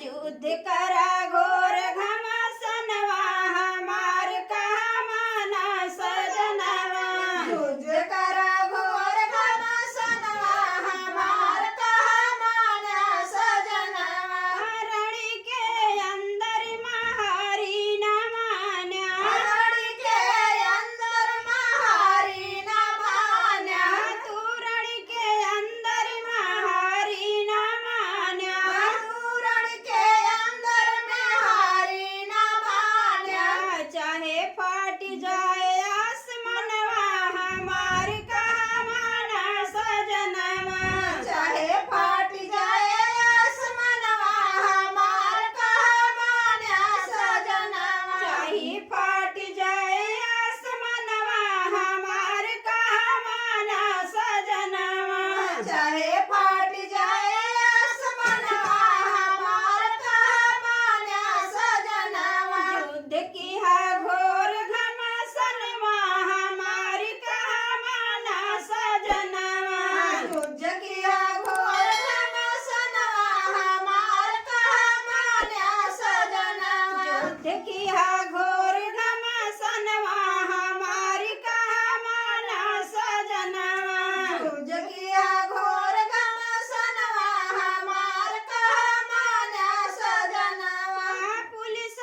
युद्ध करा घोर घमासनवा हमार कहा माना सजनवा युद्ध करा घोर घमासनवा हमार कहा माना सजनवा रणि के अंदर महारी न मान्या रणि के अंदर महारी न मान्या तू रणि के अंदर महारी न मान्या तू रणि के अंदर महारी न मान्या चाहे फाट जाए आसमानवा हमार कहा माना सजनवा चाहे फाट जाए आसमानवा हमार कहा मान्या सजनवा चाहे फाट जाए आसमानवा हमार कहा माना सजनवा चाहे फाट जाए आसमानवा हमार कहा मान्या सजनवा युद्ध की हा घोर घमासनवा हमार कहा माना सजनवा युद्ध किया घोर घमासनवा हमार कहा मान्या सजनवा युद्ध की हा घोर घमासनवा हमार कहा माना सजनवा युद्ध किया घोर घमासनवा हमार कहा मान्या सजनवा पुलिस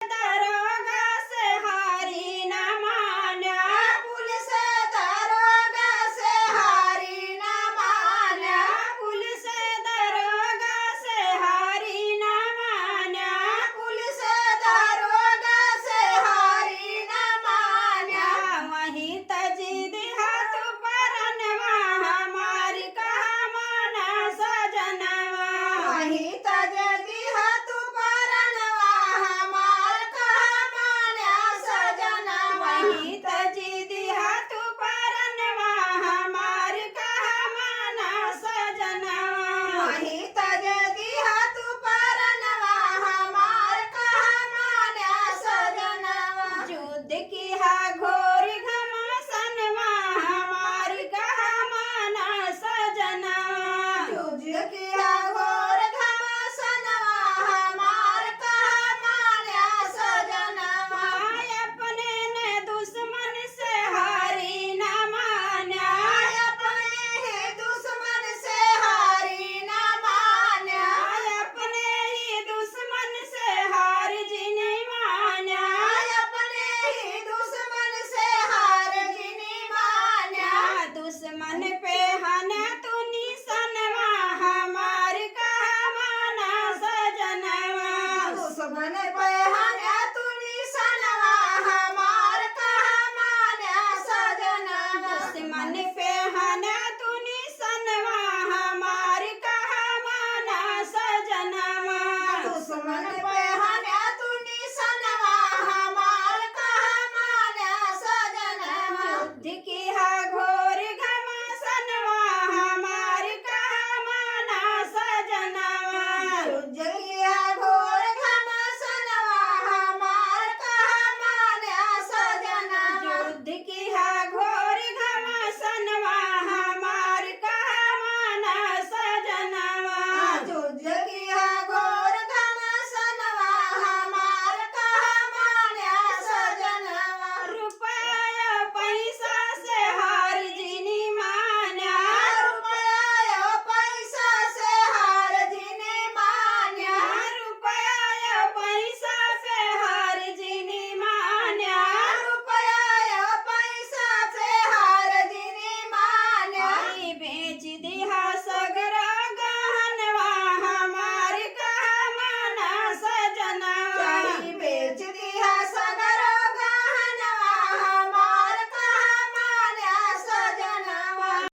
दरोगा से हारी न मान्या पुलिस दरोगा से हारी न मान्या पुलिस दरोगा से हारी न मान्या पुलिस दरोगा से हारी न मान्या वहीं तजीद हाथ परनवा हमार कहा माना सजनवा वहीं तजदी हाथ परनवा हमार कहा मान्या सजनवा वहीं तजीद हाथ परनवा हमार कहा माना सजनवा वहीं तजदी हाथ परनवा हमार कहा मान्या सजनवा युद्ध की हा घोर घमासनवा हमार कहा माना सजनवा युद्ध किया घोर घमासनवा हमार कहा मान्या सजनवा अपने ने दुश्मन से हारी न मान्या अपने ही दुश्मन से हारी न मान्या अपने ही दुश्मन से हार जिनी मान्या अपने ही दुश्मन से हार जिनी मान्या दुश्मन पे हने तू निसनवा हमार कहा माना सजनवा दुश्मन पर